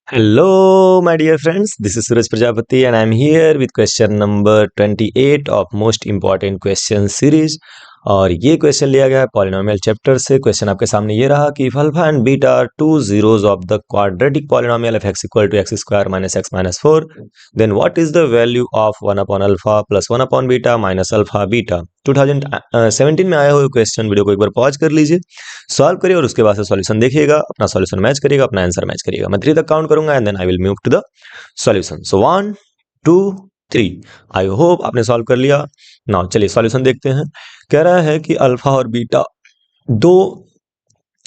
Hello, my dear friends. This is Suraj Prajapati, and I'm here with question number 28 of most important question series. और ये question लिया गया है polynomial chapter से। Question आपके सामने ये रहा कि if alpha and beta are two zeros of the quadratic polynomial f x equal to x square minus x minus 4, then what is the value of 1 upon alpha plus 1 upon beta minus alpha beta. 2017 में आया हुआ question. Video को एक बार pause कर लीजिए, solve करिए और उसके बाद से सॉल्यूशन देखिएगा, अपना सॉल्यूशन मैच करिएगा, अपना आंसर मैच करिएगा। मैं 3 तक काउंट करूंगा and then I will move to the solution. So 1 2 3। I hope आपने सॉल्व कर लिया। नाउ चलिए सॉल्यूशन देखते हैं। कह रहा है कि अल्फा और बीटा दो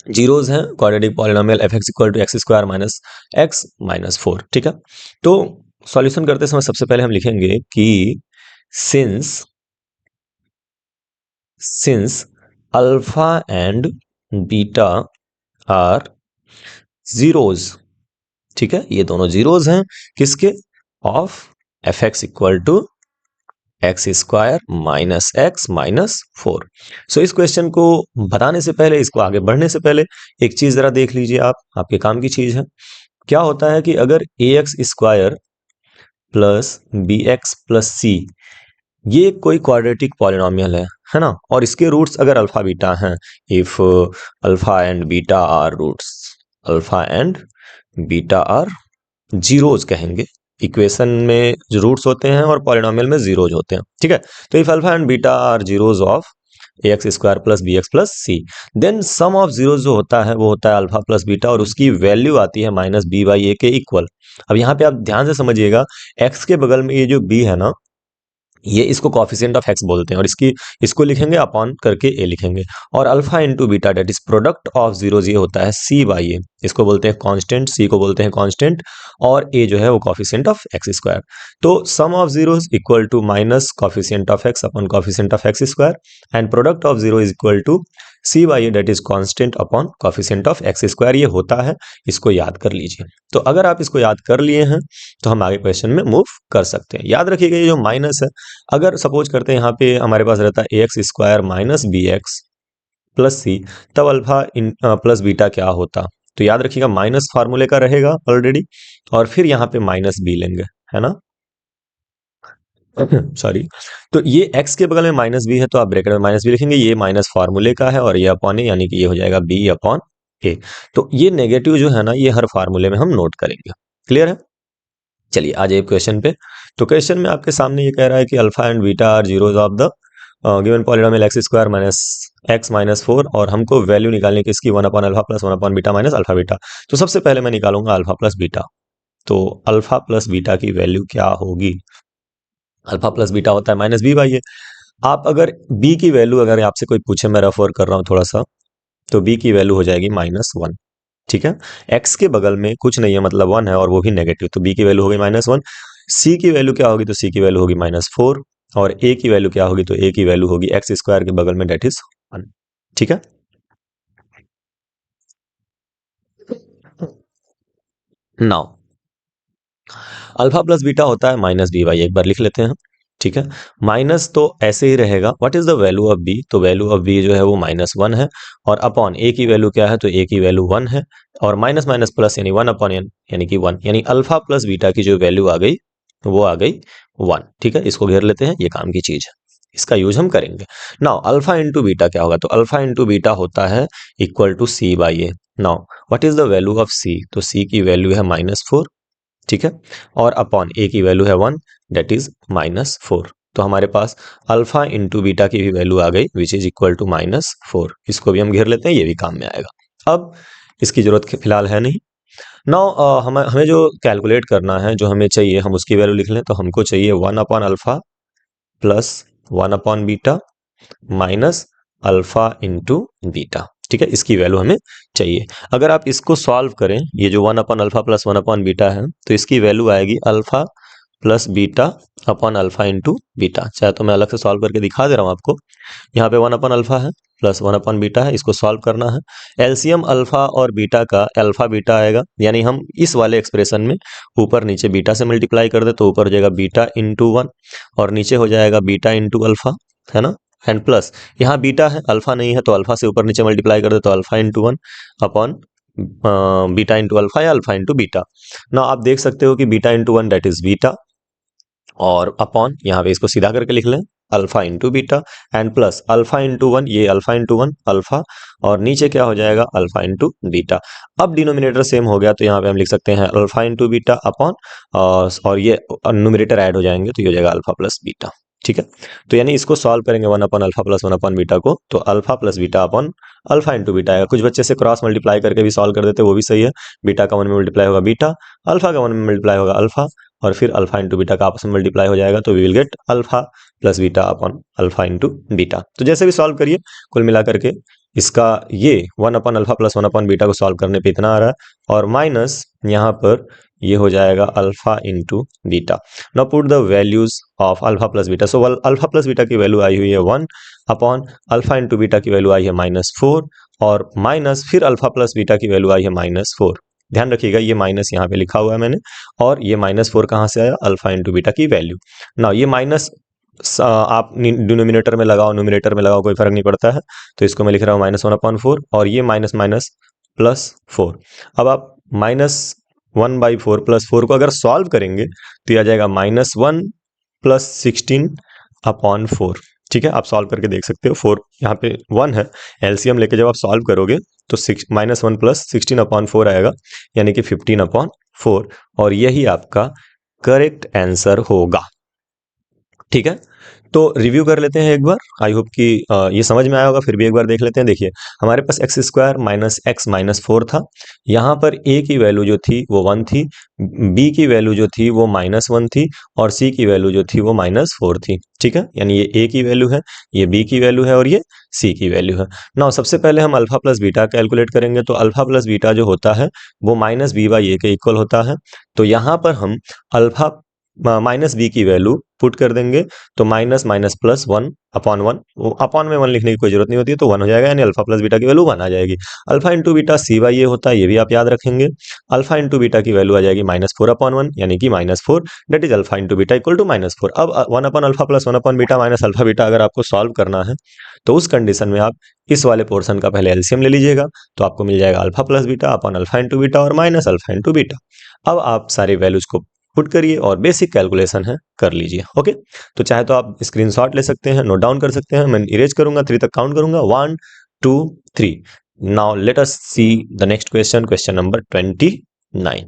जीरोज हैं quadratic polynomial f x equal to x square minus x minus 4। ठीक है, तो सॉल्यूशन करते समय सबसे पहले हम लिखेंगे कि since alpha and beta are zeros. ठीक है, ये दोनों जीरोज हैं किसके? Of f x equal to x square minus x minus 4। So इस क्वेश्चन को बताने से पहले, इसको आगे बढ़ने से पहले एक चीज जरा देख लीजिए, आपके काम की चीज है। क्या होता है कि अगर a x square plus b x plus c ये कोई क्वाड्रेटिक पॉलिनोमियल है ना, और इसके रूट्स अगर अल्फा बीटा हैं, if alpha and beta are roots, alpha and beta are zeros कहेंगे। इक्वेशन में जो रूट्स होते हैं और पॉलिनोमियल में जीरोज होते हैं। ठीक है, तो if alpha and beta are zeros of a x square plus b x plus c, then sum of zeros जो होता है वो होता है अल्फा प्लस बीटा, और उसकी वैल्यू आती है माइनस बी बाई ए के इक्वल। अब यहाँ पे आप ध्यान से समझिएगा, एक्स के बगल में ये जो बी है ना, ये इसको कॉफिशिएंट ऑफ एक्स बोलते हैं, और इसको लिखेंगे अपॉन करके ए लिखेंगे। और alpha into beta that is product of zeros, ये होता है सी बाई ए। इसको बोलते हैं कांस्टेंट, सी को बोलते हैं कांस्टेंट, और ए जो है वो कॉफिशिएंट ऑफ एक्स स्क्वायर। तो sum of zeros equal to minus coefficient of x upon coefficient of x square, and product of zero is equal to C by a that is constant upon coefficient of x square. ये होता है, इसको याद कर लीजिए। तो अगर आप इसको याद कर लिए हैं तो हम आगे क्वेश्चन में मूव कर सकते हैं। याद रखिएगा ये जो माइनस है, अगर सपोज करते हैं यहाँ पे हमारे पास रहता है a x square minus b x plus c, तब अल्फा प्लस बीटा क्या होता? तो याद रखिएगा माइनस फार्मूले का रहेगा ऑलरेडी, और फिर यहाँ पे माइनस बी लेंगे, है ना। सॉरी, तो ये x के बगल में माइनस बी है तो आप ब्रैकेट में माइनस बी लिखेंगे, ये माइनस फार्मूले का है, और ये अपॉन ए, यानी कि ये हो जाएगा बी अपॉन ए। तो ये नेगेटिव जो है ना, ये हर फार्मूले में हम नोट करेंगे। क्लियर है? चलिए आ जाइए क्वेश्चन पे। तो क्वेश्चन में आपके सामने ये कह रहा है कि alpha and beta are zeros of the given polynomial x square minus x minus 4, और हमको वैल्यू निकालनी है इसकी 1 upon alpha plus 1 upon beta minus alpha beta. तो सबसे पहले मैं निकालूंगा अल्फा प्लस बीटा। तो अल्फा प्लस बीटा की वैल्यू क्या होगी? अल्फा प्लस बीटा होता है माइनस बी बाई ए। आप अगर बी की वैल्यू अगर आपसे कोई पूछे, मैं रफ वर्क कर रहा हूँ थोड़ा सा, तो बी की वैल्यू हो जाएगी -1। ठीक है, एक्स के बगल में कुछ नहीं है, मतलब 1 है, और वो भी नेगेटिव, तो बी की वैल्यू होगी -1। सी की वैल्यू क्या होगी? तो सी की वैल्यू होगी -4, और ए की वैल्यू क्या होगी? तो ए की वैल्यू होगी एक्स स्क्वायर के बगल में, डेट इज 1। ठीक है, नाउ अल्फा प्लस बीटा होता है माइनस बी बाई, एक बार लिख लेते हैं। ठीक है, माइनस तो ऐसे ही रहेगा। What is the value of b? तो वैल्यू ऑफ बी जो है वो -1 है, और अपॉन ए की वैल्यू क्या है? तो ए की वैल्यू 1 है, और माइनस माइनस प्लस यानी 1 अपॉन एन यानी कि 1, यानी अल्फा प्लस बीटा की जो वैल्यू आ गई वो आ गई 1। ठीक है, इसको घेर लेते हैं, ये काम की चीज है, इसका यूज हम करेंगे। नाउ अल्फा इंटू बीटा क्या होगा? तो अल्फा इंटू बीटा होता है equal to C by A. Now what is the value of C? तो सी की वैल्यू है -4। ठीक है, और अपॉन ए की वैल्यू है 1, डेट इज -4। तो हमारे पास अल्फा इंटू बीटा की भी वैल्यू आ गई, विच इज इक्वल टू -4। इसको भी हम घेर लेते हैं, ये भी काम में आएगा। अब इसकी जरूरत फिलहाल है नहीं। नाउ हमें जो कैलकुलेट करना है, जो हमें चाहिए, हम उसकी वैल्यू लिख लें। तो हमको चाहिए 1 upon alpha plus 1 upon beta minus alpha into beta. ठीक है, इसकी वैल्यू हमें चाहिए। अगर आप इसको सॉल्व करें, ये जो 1 upon alpha plus 1 upon beta है, तो इसकी वैल्यू आएगी alpha plus beta upon alpha into beta. चाहे तो मैं अलग से सॉल्व करके दिखा दे रहा हूँ आपको। यहाँ पे 1 अपॉन अल्फा है प्लस 1 अपॉन बीटा है, इसको सॉल्व करना है। एलसीएम अल्फा और बीटा का अल्फा बीटा आएगा, यानी हम इस वाले एक्सप्रेशन में ऊपर नीचे बीटा से मल्टीप्लाई कर दे तो ऊपर हो जाएगा बीटा इंटू 1, और नीचे हो जाएगा बीटा इंटू अल्फा, है ना। एंड प्लस यहाँ बीटा है, अल्फा नहीं है, तो अल्फा से ऊपर नीचे मल्टीप्लाई कर दे तो alpha into 1 upon beta into alpha या अल्फा इंटू बीटा। ना आप देख सकते हो कि beta into 1 that is beta, और अपॉन यहाँ पे इसको सीधा करके लिख लें alpha into beta, and plus alpha into 1, ये अल्फा इंटू 1 अल्फा, और नीचे क्या हो जाएगा अल्फा इंटू बीटा। अब डिनोमिनेटर सेम हो गया तो यहाँ पे हम लिख सकते हैं अल्फा इंटू बीटा अपॉन, और ये न्यूमरेटर ऐड हो जाएंगे तो ये हो जाएगा अल्फा प्लस बीटा। ठीक है, तो यानी इसको सॉल्व करेंगे 1 upon alpha plus 1 upon beta को, तो alpha plus beta upon alpha into beta आएगा। कुछ बच्चे से क्रॉस मल्टीप्लाई करके भी सॉल्व कर देते, वो भी सही है। बीटा का 1 में मल्टीप्लाई होगा बीटा, अल्फा का 1 में मल्टीप्लाई होगा अल्फा, और फिर अल्फा इंटू बीटा का आपस में मल्टीप्लाई हो जाएगा, तो we will get alpha plus beta upon alpha into beta. तो जैसे भी सॉल्व करिए, कुल मिला करके इसका ये 1 upon alpha plus 1 upon beta को सॉल्व करने पे इतना आ रहा है, और माइनस यहाँ पर ये हो जाएगा alpha into beta. Now put the values of alpha plus beta. So alpha plus beta की वैल्यू आई हुई है 1 अपॉन अल्फा इंटू बीटा की वैल्यू आई है -4, और माइनस फिर अल्फा प्लस बीटा की वैल्यू आई है -4। ध्यान रखिएगा ये माइनस यहाँ पे लिखा हुआ है मैंने, और ये -4 कहाँ से आया अल्फा इंटू बीटा की वैल्यू। ना ये माइनस आप डिनोमिनेटर में लगाओ न्यूमरेटर में लगाओ कोई फर्क नहीं पड़ता है, तो इसको मैं लिख रहा हूँ -1/4, और ये माइनस माइनस प्लस 4। अब आप -1/4 प्लस 4 को अगर सॉल्व करेंगे तो ये आ जाएगा -1 प्लस 16/4। ठीक है, आप सॉल्व करके देख सकते हो, 4 यहाँ पे 1 है, एलसीएम लेके जब आप सॉल्व करोगे तो -1 प्लस 16/4 आएगा, यानी कि 15/4, और यही आपका करेक्ट आंसर होगा। ठीक है, तो रिव्यू कर लेते हैं एक बार। आई होप कि ये समझ में आया होगा, फिर भी एक बार देख लेते हैं। देखिए हमारे पास x square minus x minus 4 था, यहाँ पर ए की वैल्यू जो थी वो 1 थी, बी की वैल्यू जो थी वो -1 थी, और सी की वैल्यू जो थी वो -4 थी। ठीक है, यानी ये ए की वैल्यू है, ये बी की वैल्यू है, और ये सी की वैल्यू है। नाउ सबसे पहले हम अल्फा प्लस बीटा कैलकुलेट करेंगे, तो अल्फा प्लस बीटा जो होता है वो -b/a के इक्वल होता है। तो यहाँ पर हम अल्फा माइनस बी की वैल्यू पुट कर देंगे, तो माइनस माइनस प्लस 1/1, वो अपॉन में 1 लिखने की कोई जरूरत नहीं होती है, तो 1 हो जाएगा, यानी अल्फा प्लस बीटा की वैल्यू 1 आ जाएगी। अल्फा इंटू बीटा c/a होता है, ये भी आप याद रखेंगे। अल्फा इंटू बीटा की वैल्यू आ जाएगी -4/1, यानी कि -4, that is alpha into beta equal to -4। अब 1 upon alpha plus 1 upon beta minus alpha beta अगर आपको सॉल्व करना है, तो उस कंडीशन में आप इस वाले पोर्शन का पहले एलसीएम ले लीजिएगा, तो आपको मिल जाएगा alpha plus beta upon alpha into beta और माइनस अल्फा इंटू बीटा। अब आप सारी वैल्यूज को पुट करिए और बेसिक कैलकुलेशन है कर लीजिए। ओके, तो चाहे तो आप स्क्रीनशॉट ले सकते हैं, नोट डाउन कर सकते हैं। मैं इरेज करूंगा, 3 तक काउंट करूंगा, 1 2 3। Now let us see the next question, question number 29।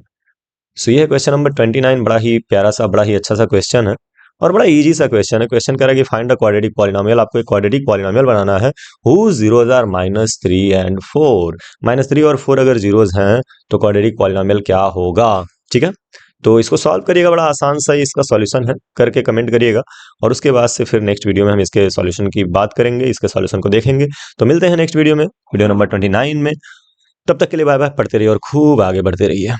सो ये क्वेश्चन नंबर 29 बड़ा ही प्यारा सा, बड़ा ही अच्छा सा क्वेश्चन है, और बड़ा इजी सा क्वेश्चन है। क्वेश्चन कह रहा है कि फाइंड द क्वाड्रेटिक पॉलिनोमियल। आपको एक क्वाड्रेटिक पॉलिनोमियल बनाना है whose zeros are -3 and 4। -3 और 4 अगर जीरोज हैं तो क्वाड्रेटिक पॉलिनोमियल क्या होगा। ठीक है, तो इसको सॉल्व करिएगा, बड़ा आसान सा ही इसका सॉल्यूशन है, करके कमेंट करिएगा, और उसके बाद से फिर नेक्स्ट वीडियो में हम इसके सॉल्यूशन की बात करेंगे, इसके सॉल्यूशन को देखेंगे। तो मिलते हैं नेक्स्ट वीडियो में, वीडियो नंबर 29 में। तब तक के लिए बाय बाय, पढ़ते रहिए और खूब आगे बढ़ते रहिए।